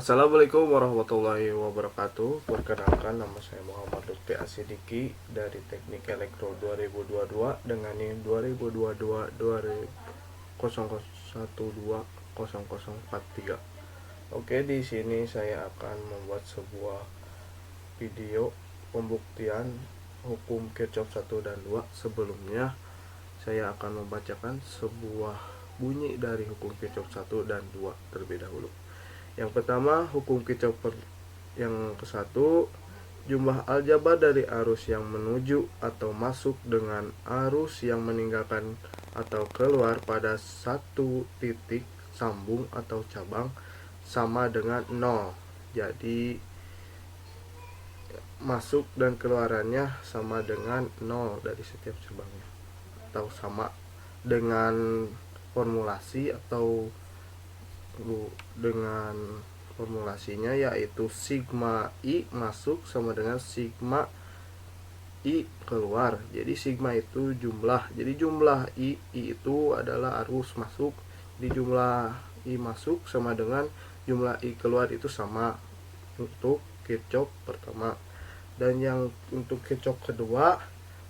Assalamualaikum warahmatullahi wabarakatuh. Perkenalkan, nama saya Muhammad Lutfi Asidiki dari Teknik Elektro 2022 dengan NIM 2022-0012-0043. Oke, di sini saya akan membuat sebuah video pembuktian hukum Kirchhoff 1 dan 2. Sebelumnya saya akan membacakan sebuah bunyi dari hukum Kirchhoff 1 dan 2 terlebih dahulu. Yang pertama, hukum Kirchhoff yang ke-1, jumlah aljabar dari arus yang menuju atau masuk dengan arus yang meninggalkan atau keluar pada satu titik sambung atau cabang sama dengan 0. Jadi masuk dan keluarannya sama dengan 0 dari setiap cabangnya, atau sama dengan formulasi atau dengan formulasinya, yaitu sigma I masuk sama dengan sigma I keluar. Jadi sigma itu jumlah, jadi jumlah I itu adalah arus masuk, jadi jumlah I masuk sama dengan jumlah I keluar itu sama untuk Kirchhoff pertama. Dan yang untuk Kirchhoff kedua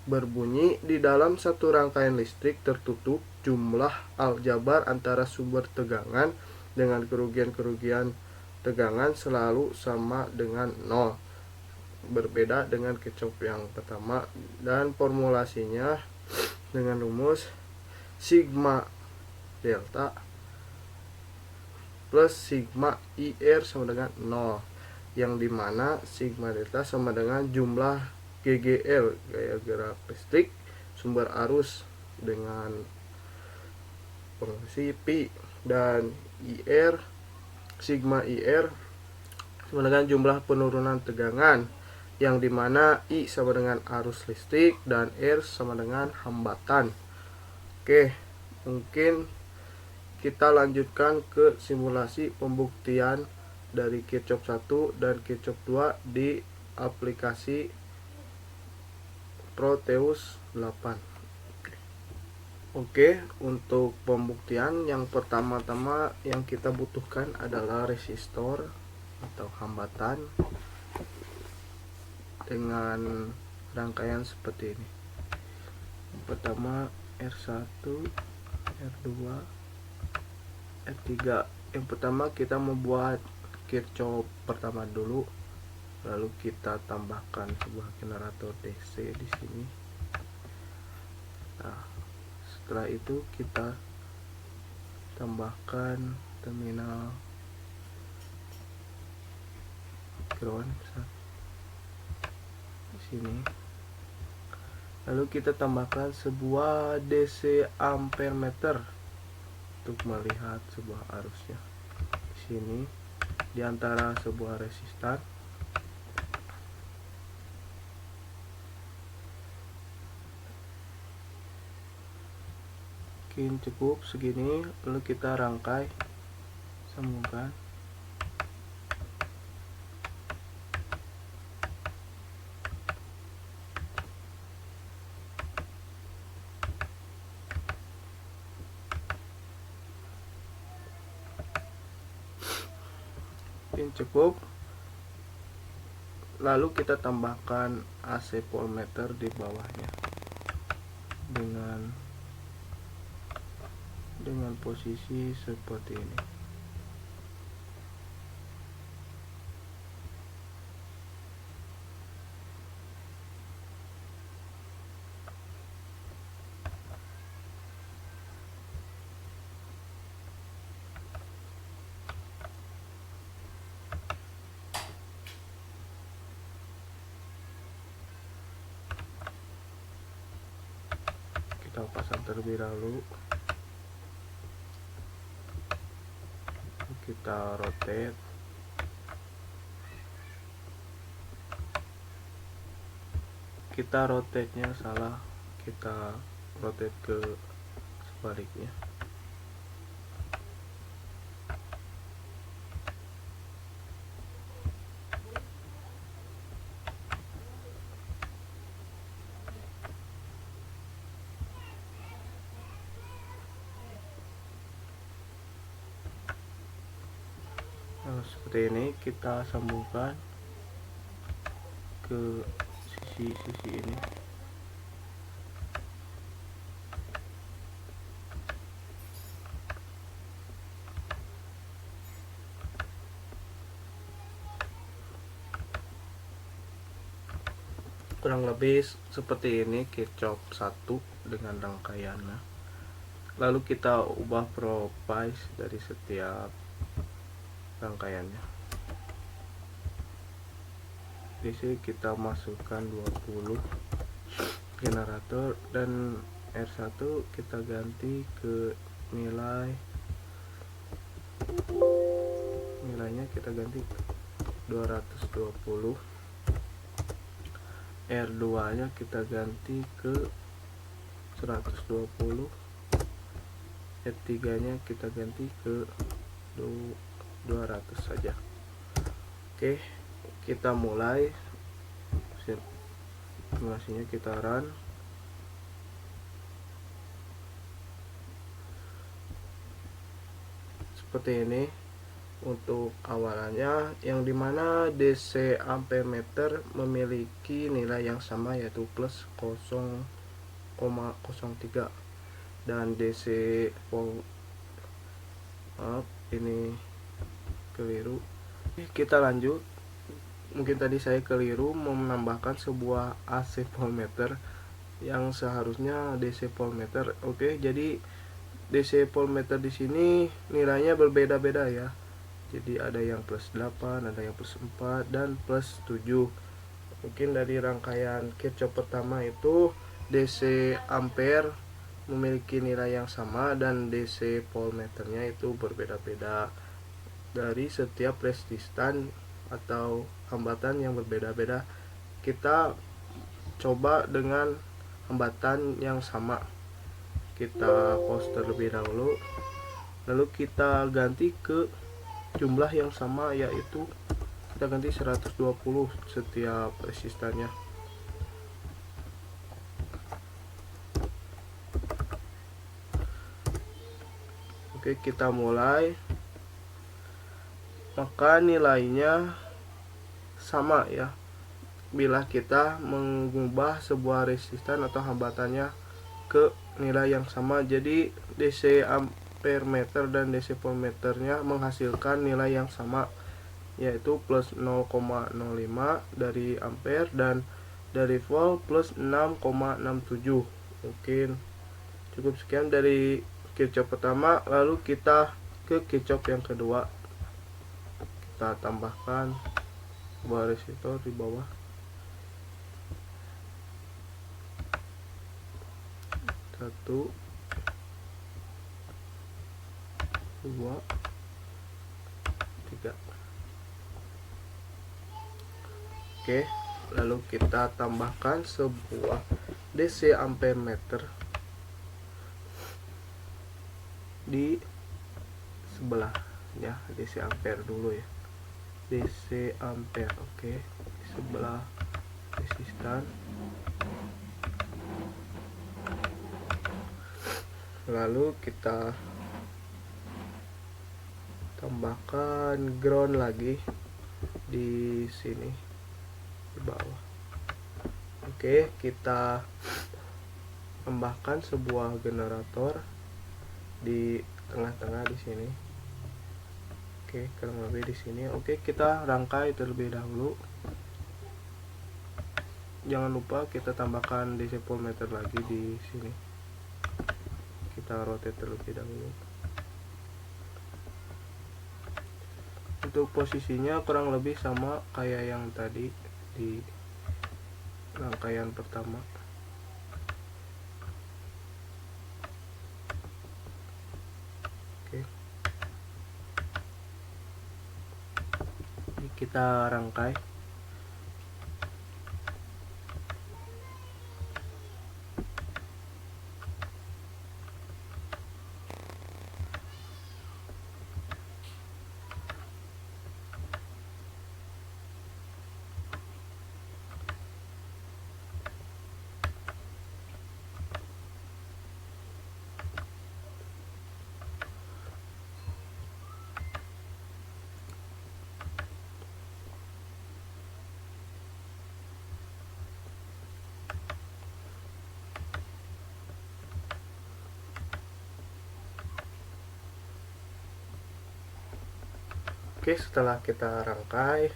berbunyi, di dalam satu rangkaian listrik tertutup, jumlah aljabar antara sumber tegangan dengan kerugian-kerugian tegangan selalu sama dengan 0. Berbeda dengan Kirchhoff yang pertama, dan formulasinya dengan rumus sigma delta plus sigma IR sama dengan 0, yang dimana sigma delta sama dengan jumlah GGL, gaya gerak listrik sumber arus, dengan fungsi pi, dan IR, sigma IR sama dengan jumlah penurunan tegangan, yang dimana I sama dengan arus listrik dan R sama dengan hambatan. Oke, mungkin kita lanjutkan ke simulasi pembuktian dari Kirchhoff 1 dan Kirchhoff 2 di aplikasi Proteus 8. Oke, untuk pembuktian yang pertama-tama yang kita butuhkan adalah resistor atau hambatan dengan rangkaian seperti ini. Yang pertama R1, R2, R3. Yang pertama kita membuat Kirchhoff pertama dulu, lalu kita tambahkan sebuah generator DC di sini. Nah, setelah itu kita tambahkan terminal ground di sini. Lalu kita tambahkan sebuah DC ampere meter untuk melihat sebuah arusnya di sini di antara sebuah resistor. Mungkin cukup segini, lalu kita rangkai, sambungkan. Mungkin cukup. Lalu kita tambahkan AC voltmeter di bawahnya dengan posisi seperti ini. Kita pasang terlebih dahulu. Kita rotate. Kita rotate-nya salah, kita rotate ke sebaliknya. seperti ini, kita sambungkan ke sisi ini. Kurang lebih seperti ini kecop satu dengan rangkaiannya. Lalu kita ubah properties dari setiap rangkaiannya. Di sini kita masukkan 20 generator, dan R1 kita ganti ke nilainya kita ganti 220. R2 nya kita ganti ke 120. R3 nya kita ganti ke 200 saja. Oke, kita mulai simulasinya, kita run. Seperti ini untuk awalannya, yang dimana DC ampere meter memiliki nilai yang sama, yaitu plus 0,03, dan DC volt, maaf ini keliru, kita lanjut. Mungkin tadi saya keliru menambahkan sebuah AC voltmeter yang seharusnya DC voltmeter. Oke, jadi DC voltmeter di sini nilainya berbeda-beda ya. Jadi ada yang plus 8, ada yang plus 4, dan plus 7. Mungkin dari rangkaian Kirchhoff pertama itu DC ampere memiliki nilai yang sama, dan DC voltmeternya itu berbeda-beda dari setiap resistan atau hambatan yang berbeda-beda. Kita coba dengan hambatan yang sama. Kita pause terlebih dahulu, lalu kita ganti ke jumlah yang sama, yaitu kita ganti 120 setiap resistannya. Oke, kita mulai. Maka nilainya sama ya bila kita mengubah sebuah resistan atau hambatannya ke nilai yang sama. Jadi DC ampere meter dan DC voltmeternya menghasilkan nilai yang sama, yaitu plus 0,05 dari ampere dan dari volt plus 6,67. Mungkin cukup sekian dari Kirchhoff pertama. Lalu kita ke Kirchhoff yang kedua. Kita tambahkan sebuah resistor di bawah. Satu, dua, tiga. Oke, lalu kita tambahkan sebuah DC ampere meter di sebelah ya. DC ampere dulu ya, DC ampere. Oke, di sebelah resistan. Lalu kita tambahkan ground lagi di sini di bawah. Oke, kita tambahkan sebuah generator di tengah-tengah di sini. Oke, kurang lebih di sini. Oke, kita rangkai terlebih dahulu. Jangan lupa kita tambahkan DC voltmeter lagi di sini. Kita rotate terlebih dahulu. Untuk posisinya kurang lebih sama kayak yang tadi di rangkaian pertama. Oke, ini kita rangkai. Oke, setelah kita rangkai,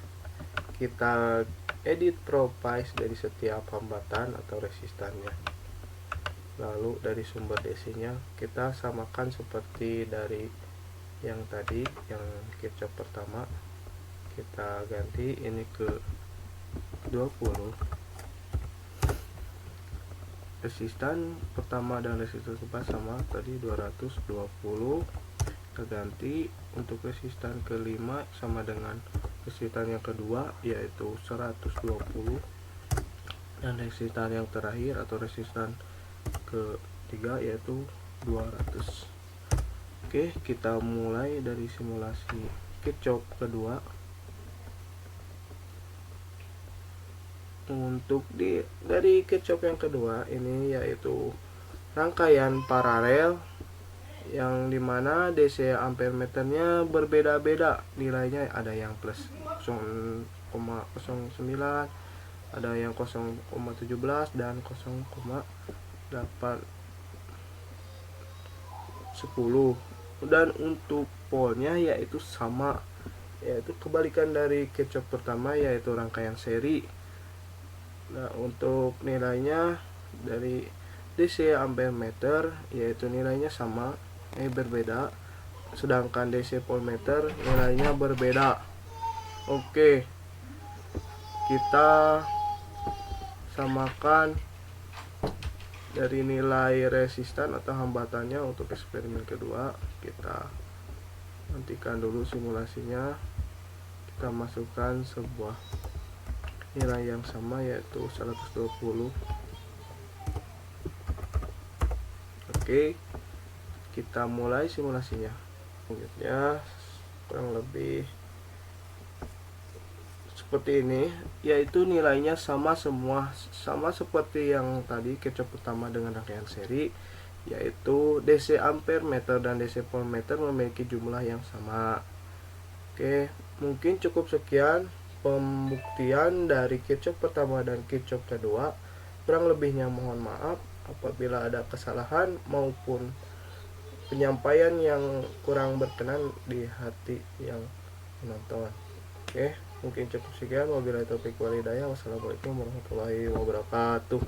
kita edit properties dari setiap hambatan atau resistannya. Lalu dari sumber DC-nya kita samakan seperti dari yang tadi, yang Kirchhoff pertama. Kita ganti ini ke 20. Resistan pertama dan resistan kedua sama tadi 220. Kita ganti untuk resistan kelima sama dengan resistan yang kedua, yaitu 120, dan resistan yang terakhir atau resistan ketiga yaitu 200. Oke, kita mulai dari simulasi Kirchhoff kedua. Untuk dari Kirchhoff yang kedua ini yaitu rangkaian paralel yang dimana DC ampere meternya berbeda-beda nilainya, ada yang plus 0,09, ada yang 0,17 dan 0,810, dan untuk polnya yaitu sama, yaitu kebalikan dari Kirchhoff pertama yaitu rangkaian seri. Nah, untuk nilainya dari DC ampere meter yaitu nilainya sama, berbeda, sedangkan DC voltmeter nilainya berbeda. Oke, kita samakan dari nilai resistan atau hambatannya untuk eksperimen kedua. Kita hentikan dulu simulasinya, kita masukkan sebuah nilai yang sama yaitu 120. Oke, kita mulai simulasinya. Selanjutnya kurang lebih seperti ini, yaitu nilainya sama semua, sama seperti yang tadi Kirchhoff pertama dengan rangkaian seri, yaitu DC ampere meter dan DC voltmeter memiliki jumlah yang sama. Oke, mungkin cukup sekian pembuktian dari Kirchhoff pertama dan Kirchhoff kedua. Kurang lebihnya mohon maaf apabila ada kesalahan maupun penyampaian yang kurang berkenan di hati yang menonton. Oke, mungkin cukup sekian. Wabillahi taufiq wal hidayah. Wassalamualaikum warahmatullahi wabarakatuh.